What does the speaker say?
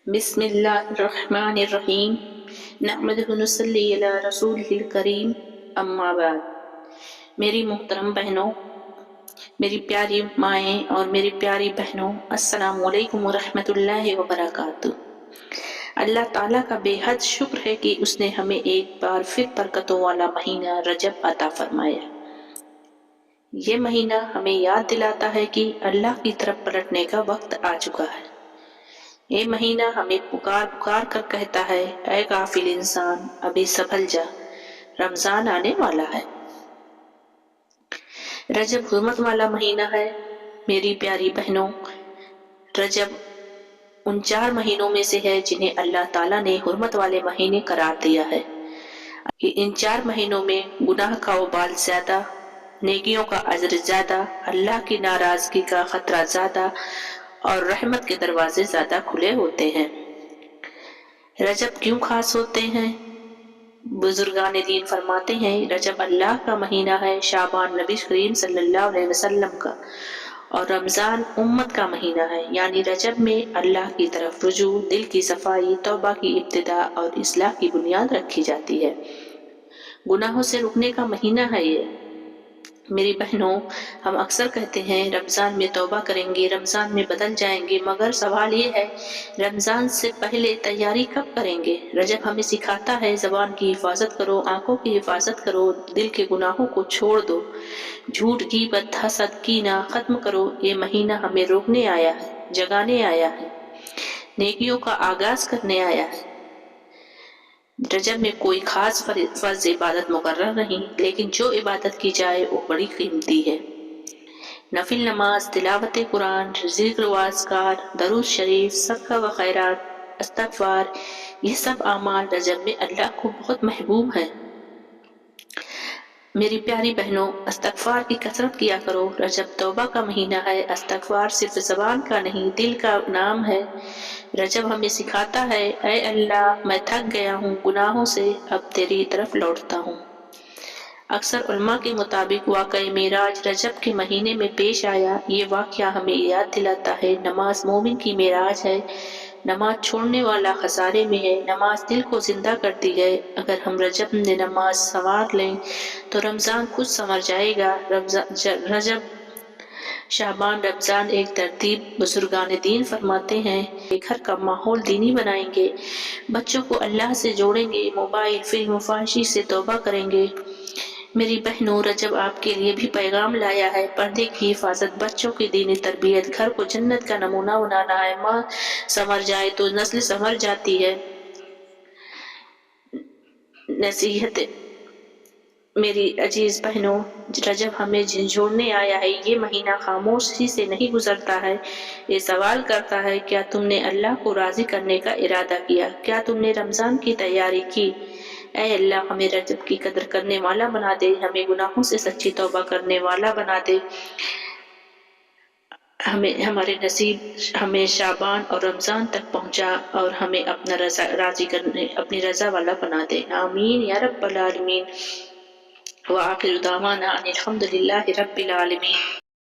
بسم اللہ الرحمن الرحیم نحمدہ ونصلی علی رسولہ الکریم اما بعد۔ میری محترم بہنوں، میری پیاری مائیں اور میری پیاری بہنوں، السلام علیکم ورحمۃ اللہ وبرکاتہ۔ اللہ تعالیٰ کا بے حد شکر ہے کہ اس نے ہمیں ایک بار پھر برکتوں والا مہینہ رجب عطا فرمایا۔ یہ مہینہ ہمیں یاد دلاتا ہے کہ اللہ کی طرف پلٹنے کا وقت آ چکا ہے۔ یہ مہینہ ہمیں پکار پکار کر کہتا ہے، اے غافل انسان، ابھی سنبھل جا، رمضان آنے والا ہے۔ رجب حرمت والا مہینہ ہے۔ میری پیاری بہنوں، رجب ان 4 مہینوں میں سے ہے جنہیں اللہ تعالیٰ نے حرمت والے مہینے قرار دیا ہے۔ ان 4 مہینوں میں گناہ کا وبال زیادہ، نیکیوں کا اجر زیادہ، اللہ کی ناراضگی کا خطرہ زیادہ اور رحمت کے دروازے زیادہ کھلے ہوتے ہیں۔ رجب کیوں خاص ہوتے ہیں؟ بزرگان دین فرماتے ہیں، رجب اللہ کا مہینہ ہے، شعبان نبی کریم صلی اللہ علیہ وسلم کا، اور رمضان امت کا مہینہ ہے۔ یعنی رجب میں اللہ کی طرف رجوع، دل کی صفائی، توبہ کی ابتدا اور اصلاح کی بنیاد رکھی جاتی ہے۔ گناہوں سے رکنے کا مہینہ ہے یہ۔ میری بہنوں، ہم اکثر کہتے ہیں رمضان میں توبہ کریں گے، رمضان میں بدل جائیں گے، مگر سوال یہ ہے رمضان سے پہلے تیاری کب کریں گے؟ رجب ہمیں سکھاتا ہے زبان کی حفاظت کرو، آنکھوں کی حفاظت کرو، دل کے گناہوں کو چھوڑ دو، جھوٹ، غیبت، حسد، کینہ ختم کرو۔ یہ مہینہ ہمیں روکنے آیا ہے، جگانے آیا ہے، نیکیوں کا آغاز کرنے آیا ہے۔ رجب میں کوئی خاص فرض عبادت مقرر نہیں، لیکن جو عبادت کی جائے وہ بڑی قیمتی ہے۔ نفل نماز، تلاوت قرآن، ذکر و اذکار، درود شریف، صدقہ و خیرات، استغفار، یہ سب اعمال رجب میں اللہ کو بہت محبوب ہیں۔ میری پیاری بہنوں، استغفار کی کثرت کیا کرو۔ رجب توبہ کا مہینہ ہے۔ استغفار صرف زبان کا نہیں، دل کا نام ہے۔ رجب ہمیں سکھاتا ہے، اے اللہ، میں تھک گیا ہوں گناہوں سے، اب تیری طرف لوٹتا ہوں۔ اکثر علماء کے مطابق واقعہ معراج رجب کے مہینے میں پیش آیا۔ یہ واقعہ ہمیں یاد دلاتا ہے نماز مومن کی معراج ہے، نماز چھوڑنے والا خسارے میں ہے۔ نماز دل کو زندہ کرتی ہے۔ اگر ہم رجب میں نماز سنوار لیں تو رمضان خود سنور جائے گا۔ رجب، شعبان، رمضان ایک ترتیب۔ بزرگان دین فرماتے ہیں کہ گھر کا ماحول دینی بنائیں گے، بچوں کو اللہ سے جوڑیں گے، موبائل، فلم و فحاشی سے توبہ کریں گے۔ میری بہنوں، رجب آپ کے لیے بھی پیغام لایا ہے، پردے کی حفاظت، بچوں کی دینی تربیت، گھر کو جنت کا نمونہ بنانا ہے۔ ماں سنور جائے تو نسل سنور جاتی ہے۔ نصیحت، میری عزیز بہنوں، رجب ہمیں جھنجھوڑنے آیا ہے۔ یہ مہینہ خاموشی سے نہیں گزرتا ہے، یہ سوال کرتا ہے، کیا تم نے اللہ کو راضی کرنے کا ارادہ کیا؟ کیا تم نے رمضان کی تیاری کی؟ اے اللہ، ہمیں رجب کی قدر کرنے والا بنا دے، ہمیں گناہوں سے سچی توبہ کرنے والا بنا دے، ہمارے نصیب ہمیں شعبان اور رمضان تک پہنچا اور ہمیں اپنی رضا والا بنا دے۔ آمین یا رب العالمین۔ وآخر دعوانا ان الحمد للہ رب العالمین۔